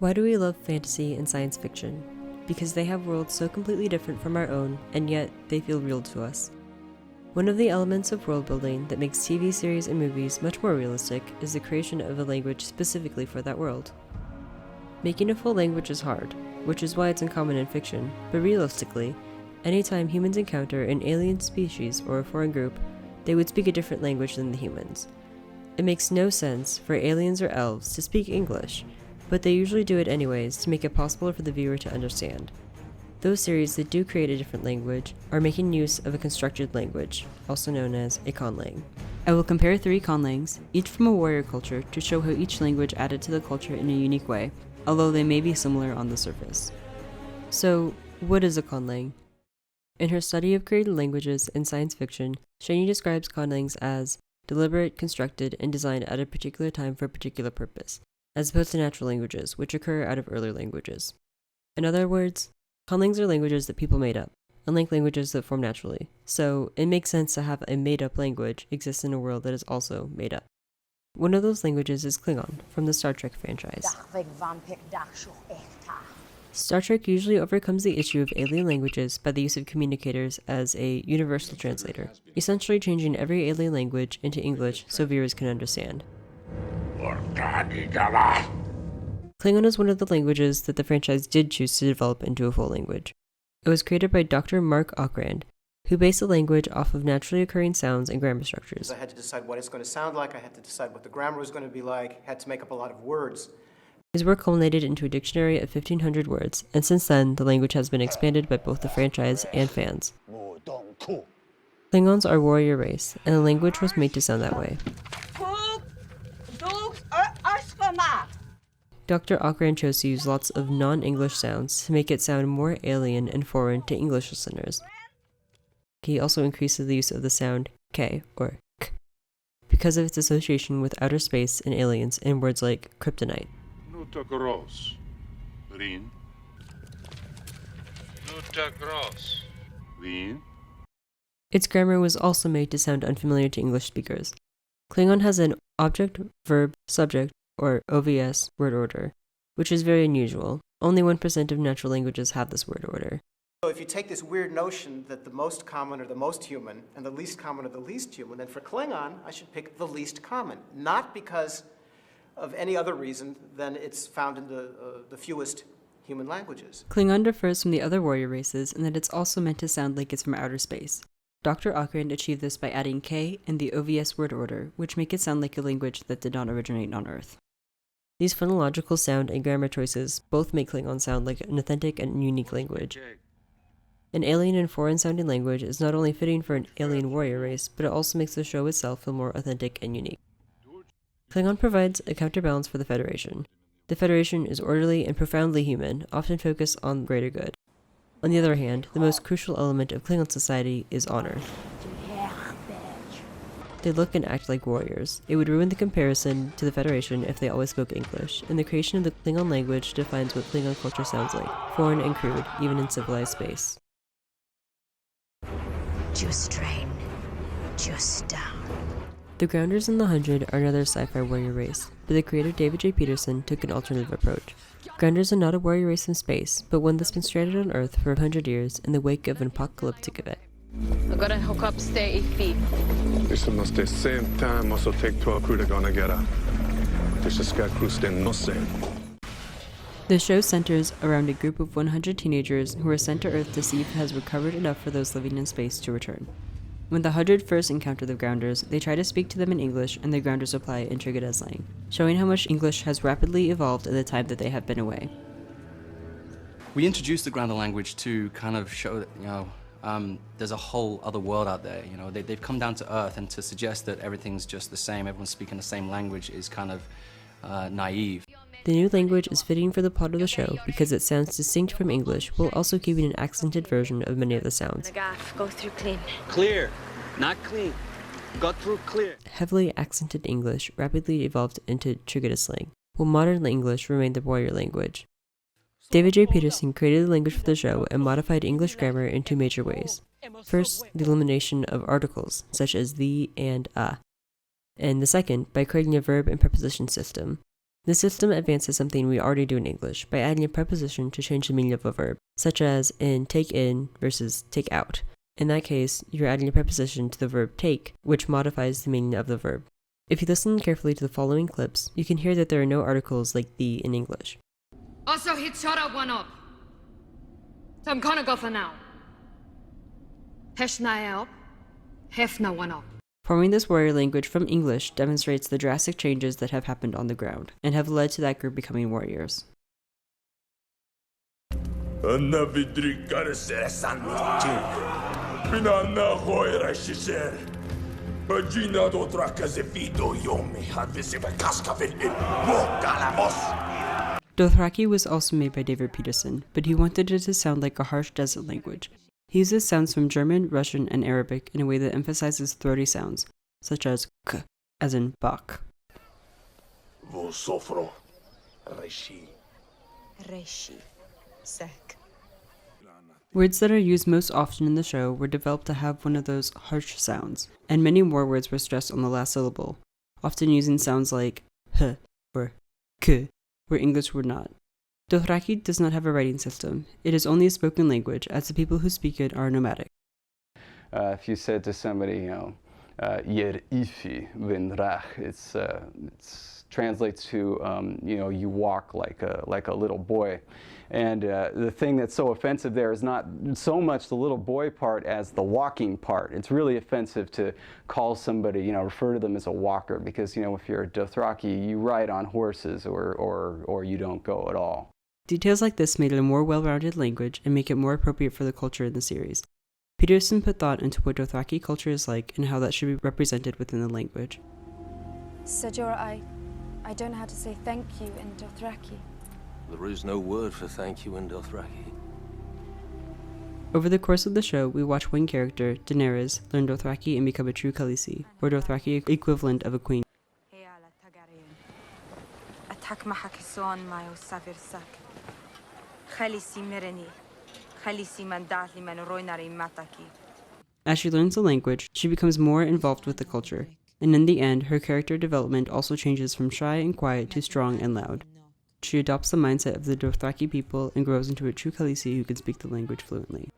Why do we love fantasy and science fiction? Because they have worlds so completely different from our own, and yet they feel real to us. One of the elements of world building that makes TV series and movies much more realistic is the creation of a language specifically for that world. Making a full language is hard, which is why it's uncommon in fiction, but realistically, anytime humans encounter an alien species or a foreign group, they would speak a different language than the humans. It makes no sense for aliens or elves to speak English, but they usually do it anyways to make it possible for the viewer to understand. Those series that do create a different language are making use of a constructed language, also known as a Conlang. I will compare 3 Conlangs, each from a warrior culture, to show how each language added to the culture in a unique way, although they may be similar on the surface. So, what is a Conlang? In her study of created languages in science fiction, Shani describes Conlangs as deliberate, constructed, and designed at a particular time for a particular purpose, as opposed to natural languages, which occur out of earlier languages. In other words, Conlangs are languages that people made up, unlike languages that form naturally, so it makes sense to have a made-up language exist in a world that is also made up. One of those languages is Klingon, from the Star Trek franchise. Star Trek usually overcomes the issue of alien languages by the use of communicators as a universal translator, essentially changing every alien language into English so viewers can understand. Klingon is one of the languages that the franchise did choose to develop into a full language. It was created by Dr. Marc Okrand, who based the language off of naturally occurring sounds and grammar structures. I had to decide what it's going to sound like, I had to decide what the grammar was going to be like, had to make up a lot of words. His work culminated into a dictionary of 1,500 words, and since then, the language has been expanded by both the franchise and fans. Klingons are a warrior race, and the language was made to sound that way. Dr. Okrand chose to use lots of non-English sounds to make it sound more alien and foreign to English listeners. He also increases the use of the sound K, or K, because of its association with outer space and aliens in words like kryptonite. Its grammar was also made to sound unfamiliar to English speakers. Klingon has an object, verb, subject, or OVS word order, which is very unusual. Only 1% of natural languages have this word order. So if you take this weird notion that the most common are the most human and the least common are the least human, then for Klingon, I should pick the least common, not because of any other reason than it's found in the fewest human languages. Klingon differs from the other warrior races in that it's also meant to sound like it's from outer space. Dr. Okrand achieved this by adding K and the OVS word order, which make it sound like a language that did not originate on Earth. These phonological sound and grammar choices both make Klingon sound like an authentic and unique language. An alien and foreign-sounding language is not only fitting for an alien warrior race, but it also makes the show itself feel more authentic and unique. Klingon provides a counterbalance for the Federation. The Federation is orderly and profoundly human, often focused on greater good. On the other hand, the most crucial element of Klingon society is honor. They look and act like warriors. It would ruin the comparison to the Federation if they always spoke English, and the creation of the Klingon language defines what Klingon culture sounds like, foreign and crude, even in civilized space. Just train, just down. The Grounders and the 100 are another sci-fi warrior race, but the creator David J. Peterson took an alternative approach. Grounders are not a warrior race in space, but one that's been stranded on Earth for 100 years in the wake of an apocalyptic event. I gotta hook up, stay 8 feet. This must the same time also take 12 crew to gonna get her. This is sky crew stand no same. The show centers around a group of 100 teenagers who are sent to Earth to see if it has recovered enough for those living in space to return. When the 100 first encounter the Grounders, they try to speak to them in English, and the Grounders reply in Trigedasleng, showing how much English has rapidly evolved in the time that they have been away. We introduced the Grounder language to kind of show that, there's a whole other world out there. They've come down to Earth, and to suggest that everything's just the same, everyone's speaking the same language is kind of naive. The new language is fitting for the plot of the show because it sounds distinct from English while also keeping an accented version of many of the sounds. Go through clean. Clear, not clean. Got through clear. Heavily accented English rapidly evolved into Trigedasleng, while modern English remained the warrior language. David J. Peterson created the language for the show and modified English grammar in 2 major ways. First, the elimination of articles, such as the and a. And the second, by creating a verb and preposition system. This system advances something we already do in English by adding a preposition to change the meaning of a verb, such as in take in versus take out. In that case, you're adding a preposition to the verb take, which modifies the meaning of the verb. If you listen carefully to the following clips, you can hear that there are no articles like the in English. Also hit Shoutout one up. So I'm gonna go for now. Heshna up. Hefna one up. Forming this warrior language from English demonstrates the drastic changes that have happened on the ground, and have led to that group becoming warriors. Dothraki was also made by David Peterson, but he wanted it to sound like a harsh desert language. He uses sounds from German, Russian, and Arabic in a way that emphasizes throaty sounds, such as k, as in Bach. Words that are used most often in the show were developed to have one of those harsh sounds, and many more words were stressed on the last syllable, often using sounds like h or k, where English would not. Dothraki does not have a writing system. It is only a spoken language, as the people who speak it are nomadic. If you said to somebody, yer ifi vin rach, it translates to, you walk like a little boy. And the thing that's so offensive there is not so much the little boy part as the walking part. It's really offensive to call somebody, refer to them as a walker, because, if you're a Dothraki, you ride on horses or you don't go at all. Details like this made it a more well-rounded language and make it more appropriate for the culture in the series. Peterson put thought into what Dothraki culture is like and how that should be represented within the language. Sajora, I don't know how to say thank you in Dothraki. There is no word for thank you in Dothraki. Over the course of the show, we watch one character, Daenerys, learn Dothraki and become a true Khaleesi, or Dothraki equivalent of a queen. As she learns the language, she becomes more involved with the culture, and in the end, her character development also changes from shy and quiet to strong and loud. She adopts the mindset of the Dothraki people and grows into a true Khaleesi who can speak the language fluently.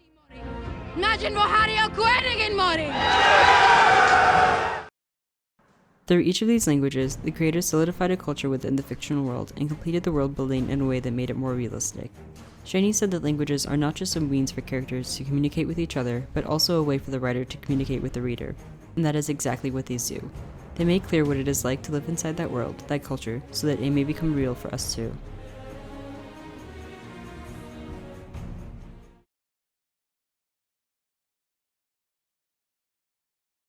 Through each of these languages, the creators solidified a culture within the fictional world and completed the world building in a way that made it more realistic. Shani said that languages are not just a means for characters to communicate with each other, but also a way for the writer to communicate with the reader. And that is exactly what these do. They make clear what it is like to live inside that world, that culture, so that it may become real for us too.